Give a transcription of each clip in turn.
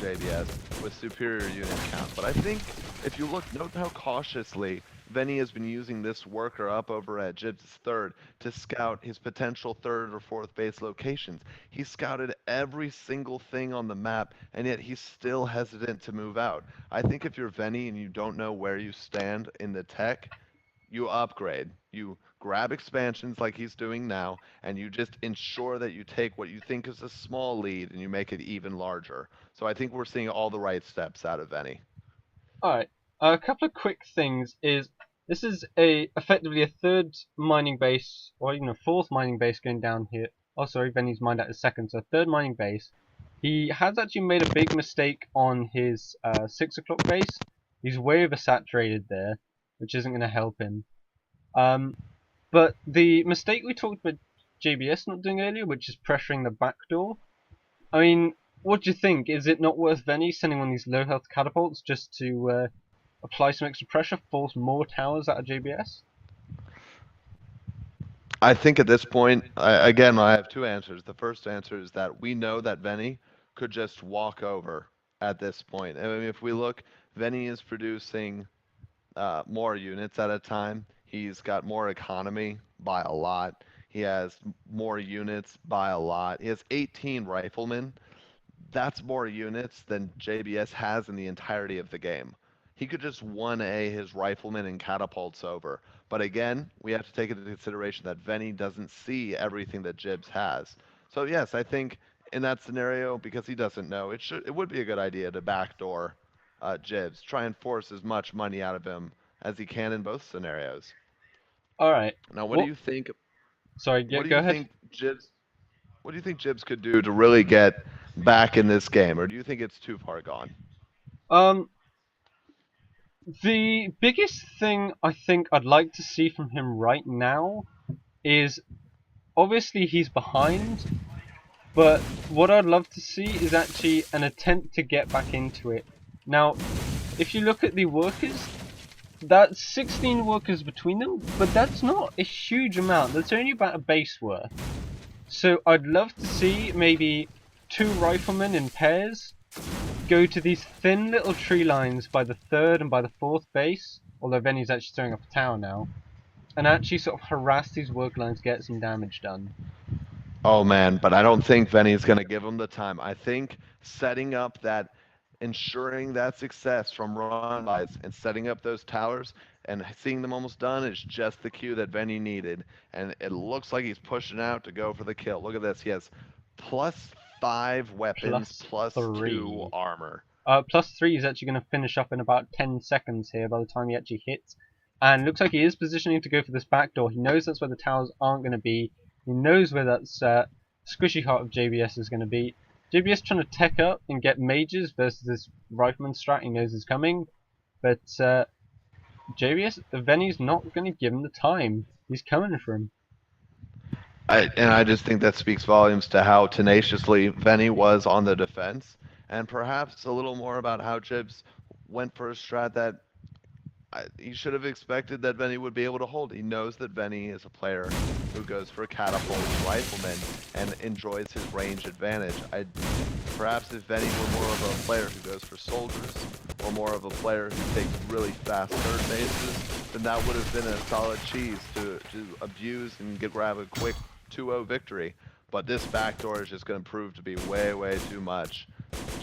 JBS with superior unit count. But I think if you note how cautiously Veni has been using this worker up over at Jib's third to scout his potential third or fourth base locations. He scouted every single thing on the map, and yet he's still hesitant to move out. I think if you're Veni and you don't know where you stand in the tech, you upgrade. You grab expansions like he's doing now, and you just ensure that you take what you think is a small lead and you make it even larger. So I think we're seeing all the right steps out of Veni. Alright, a couple of quick things is this is effectively a third mining base, or even a fourth mining base going down here. Oh, sorry, Benny's mined out his second, so third mining base. He has actually made a big mistake on his 6 o'clock base. He's way oversaturated there, which isn't going to help him. But the mistake we talked about JBS not doing earlier, which is pressuring the back door, I mean, what do you think? Is it not worth Veni sending one of these low health catapults just to apply some extra pressure, force more towers out of JBS? I think at this point, again, I have two answers. The first answer is that we know that Veni could just walk over at this point. I mean, if we look, Veni is producing more units at a time. He's got more economy by a lot. He has more units by a lot. He has 18 riflemen. That's more units than JBS has in the entirety of the game. He could just 1A his riflemen and catapults over. But again, we have to take into consideration that Veni doesn't see everything that Jibs has. So yes, I think in that scenario, because he doesn't know, it would be a good idea to backdoor Jibs, try and force as much money out of him as he can in both scenarios. All right. Now, what do What? you think? Sorry, What do go you ahead. think Jibs? What do you think Jibs could do to really get back in this game, or do you think it's too far gone? Um, the biggest thing I think I'd like to see from him right now is obviously he's behind, but what I'd love to see is actually an attempt to get back into it. Now, if you look at the workers, that's 16 workers between them, but that's not a huge amount. That's only about a base worth. So I'd love to see maybe 2 riflemen in pairs go to these thin little tree lines by the third and by the fourth base, although Benny's actually throwing up a tower now, and actually sort of harass these work lines, get some damage done. Oh man, but I don't think Veni's going to give him the time. I think setting up that, ensuring that success from run buys and setting up those towers and seeing them almost done is just the cue that Veni needed. And it looks like he's pushing out to go for the kill. Look at this. He has +5 weapons, Plus +2 3. armor. Plus 3 is actually going to finish up in about 10 seconds here by the time he actually hits. And looks like he is positioning to go for this back door. He knows that's where the towers aren't going to be. He knows where that squishy heart of JBS is going to be. JBS trying to tech up and get mages versus this rifleman strat he knows is coming. But JBS, Veni's not going to give him the time. He's coming for him. I just think that speaks volumes to how tenaciously Veni was on the defense, and perhaps a little more about how Jibs went for a strat that he should have expected that Veni would be able to hold. He knows that Veni is a player who goes for catapult riflemen and enjoys his range advantage. Perhaps if Veni were more of a player who goes for soldiers, or more of a player who takes really fast third bases, then that would have been a solid cheese to abuse and grab a quick 2-0 victory. But this backdoor is just going to prove to be way, way too much.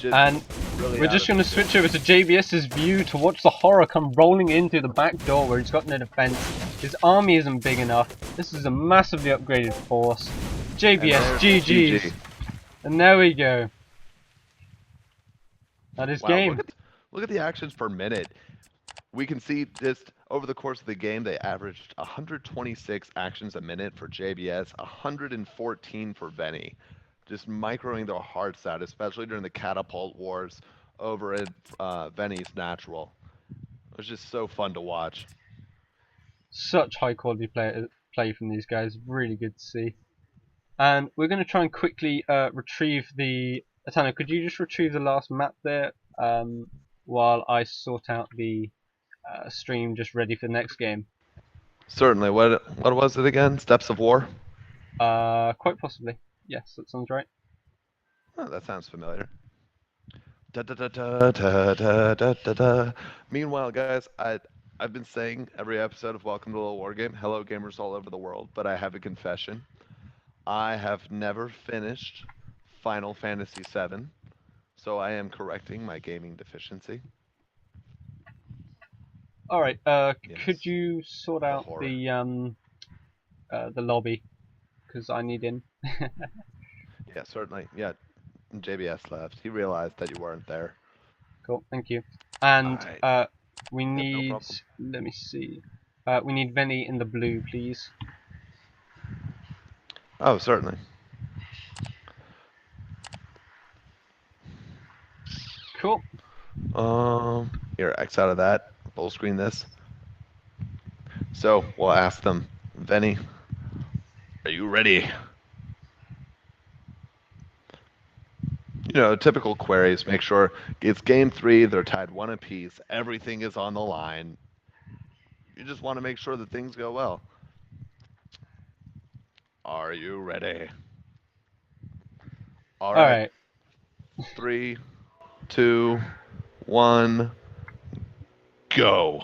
And really we're just going to switch over to JBS's view to watch the horror come rolling in through the back door where he's got no defense. His army isn't big enough. This is a massively upgraded force. JBS, GG's. And there we go. That is game. Look at the actions per minute. We can see just over the course of the game, they averaged 126 actions a minute for JBS, 114 for Veni. Just microing their hearts out, especially during the catapult wars over at Veni's natural. It was just so fun to watch. Such high quality play from these guys, really good to see. And we're going to try and quickly retrieve the... Atano, could you just retrieve the last map there while I sort out the stream just ready for the next game? Certainly. What was it again? Steps of War? Quite possibly. Yes, that sounds right. Oh, that sounds familiar. Da, da, da, da, da, da, da, da, da. Meanwhile, guys, I've been saying every episode of Welcome to the War Game, hello gamers all over the world, but I have a confession. I have never finished Final Fantasy VII, so I am correcting my gaming deficiency. All right. Could Yes, you sort the out horror. the lobby? Because I need in. Yeah, certainly. Yeah, JBS left. He realized that you weren't there. Cool. Thank you. All And right. we Yep, no need. problem. Let me see. We need Veni in the blue, please. Oh, certainly. Cool. Here, X out of that. Full screen this. So we'll ask them, Venny, are you ready? Typical queries. Make sure it's game three. They're tied one apiece. Everything is on the line. You just want to make sure that things go well. Are you ready? All All right. right. Three, two, one, go.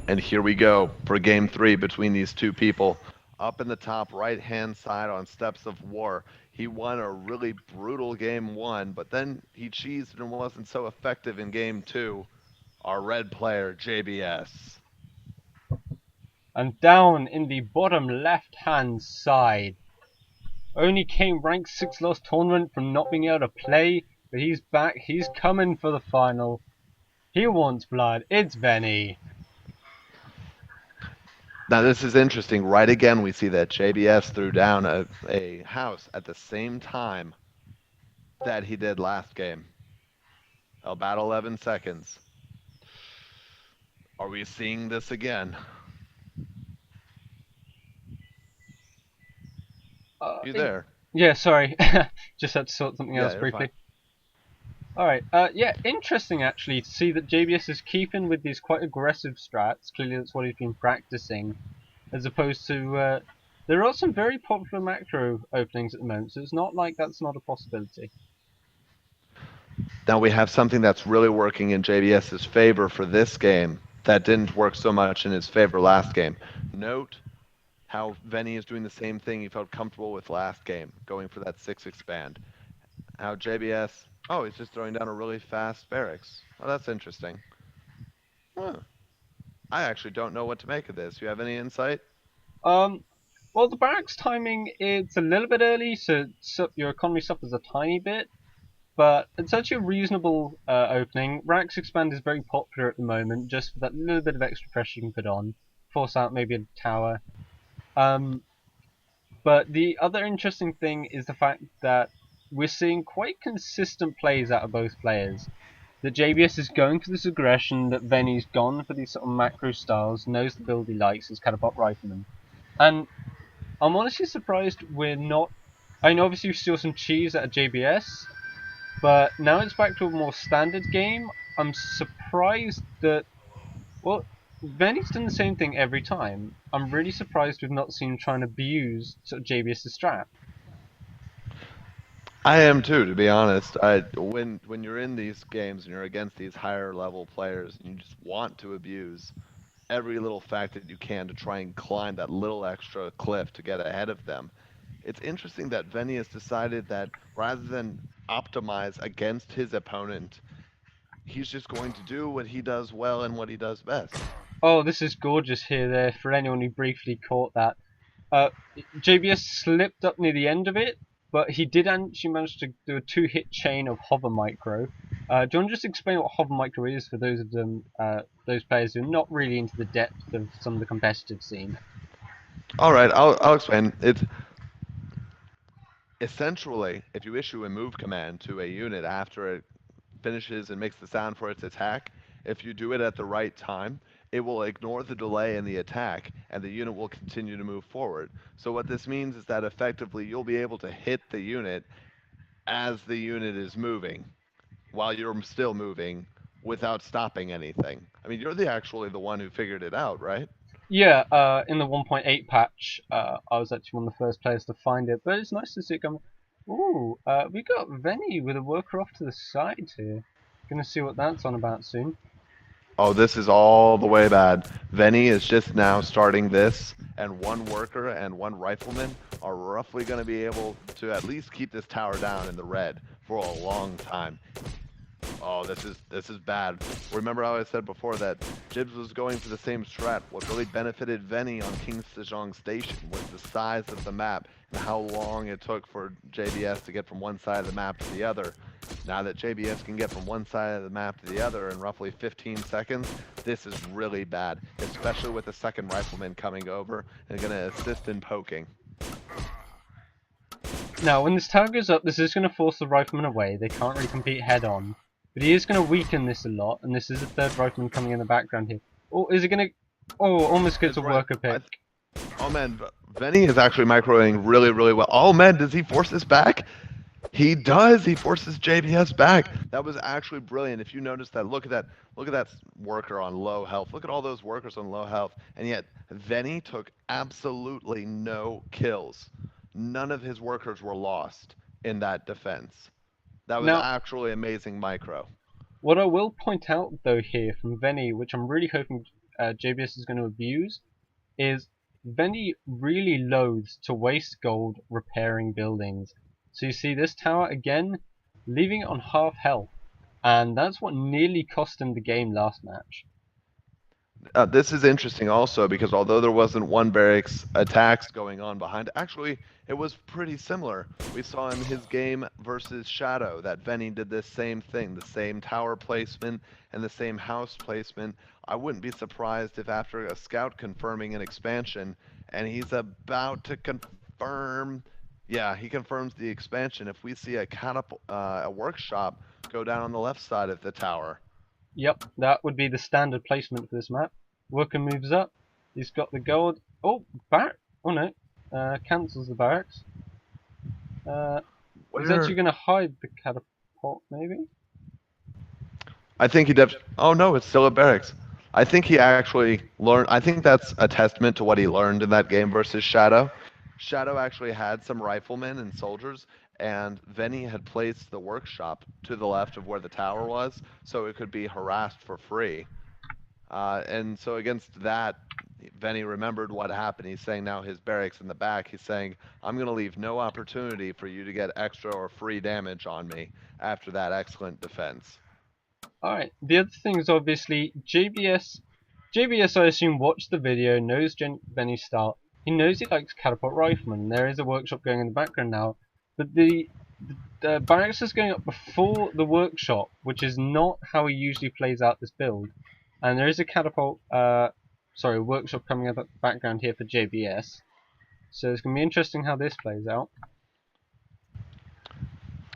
And here we go for game three between these two people. Up in the top right hand side on Steps of War, he won a really brutal game one, but then he cheesed and wasn't so effective in game two. Our red player, JBS. And down in the bottom left-hand side, only came rank 6 last tournament from not being able to play, but he's back. He's coming for the final. He wants blood. It's Veni. Now, this is interesting. Right again, we see that JBS threw down a house at the same time that he did last game. About 11 seconds. Are we seeing this again? You In there? Yeah, sorry. Just had to sort something Yeah, else you're fine. briefly. Alright, yeah, interesting actually to see that JBS is keeping with these quite aggressive strats. Clearly that's what he's been practicing. As opposed to, there are some very popular macro openings at the moment, so it's not like that's not a possibility. Now we have something that's really working in JBS's favor for this game that didn't work so much in his favor last game. Note how Veni is doing the same thing he felt comfortable with last game, going for that 6 expand. How JBS, oh, he's just throwing down a really fast barracks. Oh, that's interesting. Huh. I actually don't know what to make of this. You have any insight? Um, well, the barracks timing, it's a little bit early, so your economy suffers a tiny bit. But it's actually a reasonable opening. Rax Expand is very popular at the moment, just for that little bit of extra pressure you can put on. Force out maybe a tower. Um, but the other interesting thing is the fact that we're seeing quite consistent plays out of both players. That JBS is going for this aggression, that Veni's gone for these sort of macro styles, knows the build he likes, is kind of uprighting them. And I'm honestly surprised we're not. I know obviously we saw some cheese at a JBS, but now it's back to a more standard game. I'm surprised that, well, Benny's done the same thing every time. I'm really surprised we've not seen him trying to abuse sort of JBS's strat. I am too, to be honest. When you're in these games and you're against these higher level players and you just want to abuse every little fact that you can to try and climb that little extra cliff to get ahead of them. It's interesting that Veni has decided that rather than optimize against his opponent, he's just going to do what he does well and what he does best. Oh, this is gorgeous here there for anyone who briefly caught that. Uh, JBS slipped up near the end of it, but he did actually manage to do a two-hit chain of hover micro. Do you want to just explain what hover micro is for those of them, those players who are not really into the depth of some of the competitive scene? All right, I'll explain. It's essentially if you issue a move command to a unit after it finishes and makes the sound for its attack, if you do it at the right time, it will ignore the delay in the attack and the unit will continue to move forward. So what this means is that effectively you'll be able to hit the unit as the unit is moving while you're still moving without stopping anything. I mean, you're actually the one who figured it out, right? Yeah, in the 1.8 patch, I was actually one of the first players to find it, but it's nice to see it come. Ooh, we got Veni with a worker off to the side here. Gonna see what that's on about soon. Oh, this is all the way bad. Veni is just now starting this, and one worker and one rifleman are roughly going to be able to at least keep this tower down in the red for a long time. Oh, this is bad. Remember how I said before that Jibs was going for the same strat. What really benefited Veni on King Sejong Station was the size of the map and how long it took for JBS to get from one side of the map to the other. Now that JBS can get from one side of the map to the other in roughly 15 seconds, this is really bad, especially with the second rifleman coming over and going to assist in poking. Now, when this tower goes up, this is gonna force the rifleman away. They can't really compete head on. But he is gonna weaken this a lot, and this is the third rifleman coming in the background here. Oh, is he gonna... Oh, almost gets It's a right. worker pick. Oh man, Veni is actually microing really, really well. Oh man, does he force this back? He does. He forces JBS back. That was actually brilliant. If you notice that, look at that worker on low health. Look at all those workers on low health, and yet Veni took absolutely no kills. None of his workers were lost in that defense. That was Now, actually amazing micro. what I will point out though here from Veni, which I'm really hoping JBS is going to abuse, is Veni really loathes to waste gold repairing buildings. So you see this tower again, leaving it on half health, and that's what nearly cost him the game last match. This is interesting also because although there wasn't one barracks attacks going on behind, actually it was pretty similar. We saw in his game versus Shadow that Veni did this same thing, the same tower placement and the same house placement. I wouldn't be surprised if after a scout confirming an expansion and he's about to confirm, yeah, he confirms the expansion. If we see a workshop go down on the left side of the tower. Yep, that would be the standard placement for this map. Worker moves up, he's got the gold. Oh, oh no, cancels the barracks. He's actually Where going to hide the catapult, maybe? I think he def. Oh no, it's still at barracks. I think he actually learned. I think that's a testament to what he learned in that game versus Shadow. Shadow actually had some riflemen and soldiers, and Veni had placed the workshop to the left of where the tower was, so it could be harassed for free. And so against that, Veni remembered what happened. He's saying now his barracks in the back. He's saying, I'm going to leave no opportunity for you to get extra or free damage on me after that excellent defense. Alright, the other thing is obviously JBS I assume watched the video, knows Benny's style. He knows he likes catapult rifleman. There is a workshop going in the background now, but the barracks is going up before the workshop, which is not how he usually plays out this build. And there is a workshop coming up at the background here for JBS. So it's going to be interesting how this plays out.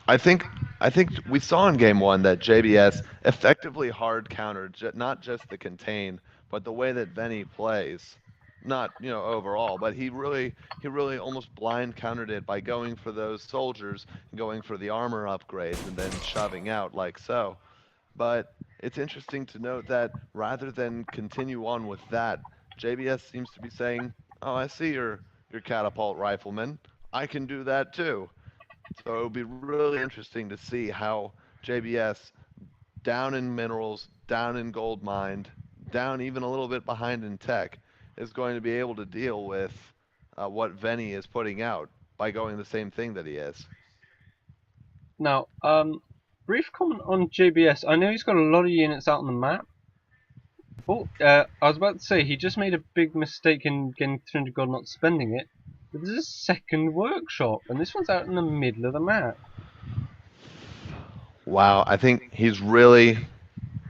I think I think we saw in game one that JBS effectively hard countered not just the contain, but the way that Veni plays. Not overall, but he really almost blind countered it by going for those soldiers, going for the armor upgrades, and then shoving out like so. But it's interesting to note that rather than continue on with that, JBS seems to be saying, "Oh, I see your catapult rifleman. I can do that too." So it would be really interesting to see how JBS, down in minerals, down in gold mined, down even a little bit behind in tech, is going to be able to deal with what Veni is putting out by going the same thing that he is. Now, brief comment on JBS. I know he's got a lot of units out on the map. Oh, I was about to say, he just made a big mistake in getting 300 gold not spending it. But there's a second workshop, and this one's out in the middle of the map. Wow, I think he's really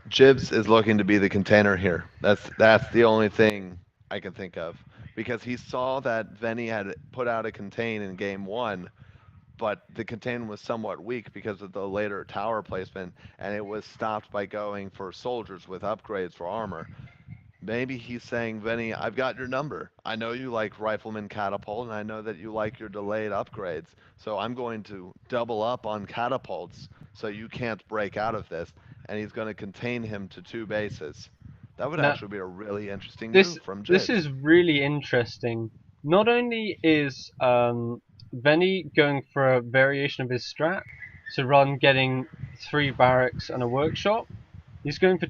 Jibs is looking to be the container here. That's the only thing I can think of because he saw that Veni had put out a contain in game one, but the contain was somewhat weak because of the later tower placement, and it was stopped by going for soldiers with upgrades for armor. Maybe he's saying, Veni, I've got your number. I know you like Rifleman Catapult, and I know that you like your delayed upgrades. So I'm going to double up on catapults so you can't break out of this. And he's going to contain him to 2 bases. That would Now, actually be a really interesting this move from this is Jibs. really interesting. not only is Veni going for a variation of his strat, so rather than getting 3 barracks and a workshop, he's going for